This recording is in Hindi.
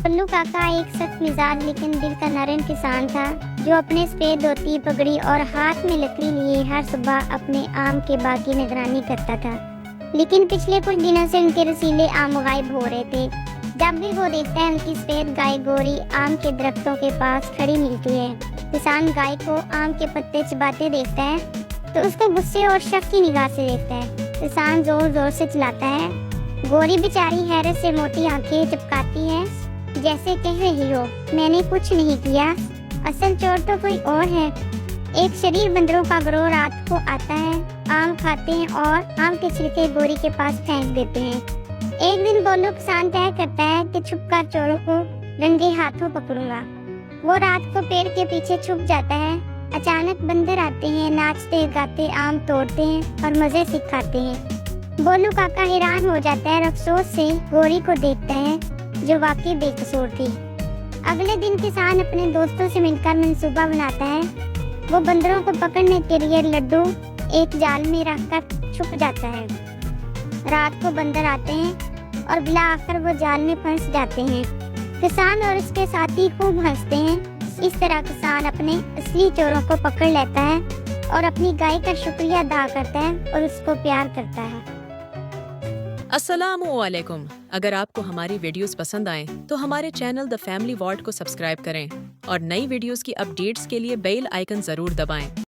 पल्लू काका एक सख्त मिजाज लेकिन दिल का नरम किसान था, जो अपने सफेद धोती, पगड़ी और हाथ में लकड़ी लिए हर सुबह अपने आम के बाग की निगरानी करता था। लेकिन पिछले कुछ दिनों से उनके रसीले आम गायब हो रहे थे। जब भी वो देखता है, उनकी सफेद गाय गोरी आम के दरख्तों के पास खड़ी मिलती है। किसान गाय को आम के पत्ते चबाते देखता है तो उसको गुस्से और शक की निगाह से देखता है। किसान जोर जोर से चिल्लाता है। गोरी बेचारी हैरत से मोटी आंखें चपकाती है, जैसे कह रही हो, मैंने कुछ नहीं किया, असल चोर तो कोई और है। एक शरीर बंदरों का गिरोह रात को आता है, आम खाते हैं और आम के छिलके गोरी के पास फेंक देते हैं। एक दिन गोलू किसान तय करता है कि छुपकर चोरों को रंगे हाथों पकड़ूंगा। वो रात को पेड़ के पीछे छुप जाता है। अचानक बंदर आते हैं, नाचते गाते आम तोड़ते हैं और मजे से खाते हैं। गोलू काका हैरान हो जाता है और अफसोस से गोरी को देखता है, जो वाकई बेकसूर थी। अगले दिन किसान अपने दोस्तों से मिलकर मंसूबा बनाता है। वो बंदरों को पकड़ने के लिए लड्डू एक जाल में रखकर छुप जाता है। रात को बंदर आते हैं और बिला आकर वो जाल में फंस जाते हैं। किसान और उसके साथी खूब हंसते हैं। इस तरह किसान अपने असली चोरों को पकड़ लेता है और अपनी गाय का शुक्रिया अदा करता है और उसको प्यार करता है। अस्सलामुअलैकुम। अगर आपको हमारी वीडियोस पसंद आए तो हमारे चैनल द फैमिली वॉर्ड को सब्सक्राइब करें और नई वीडियोस की अपडेट्स के लिए बेल आइकन जरूर दबाएं।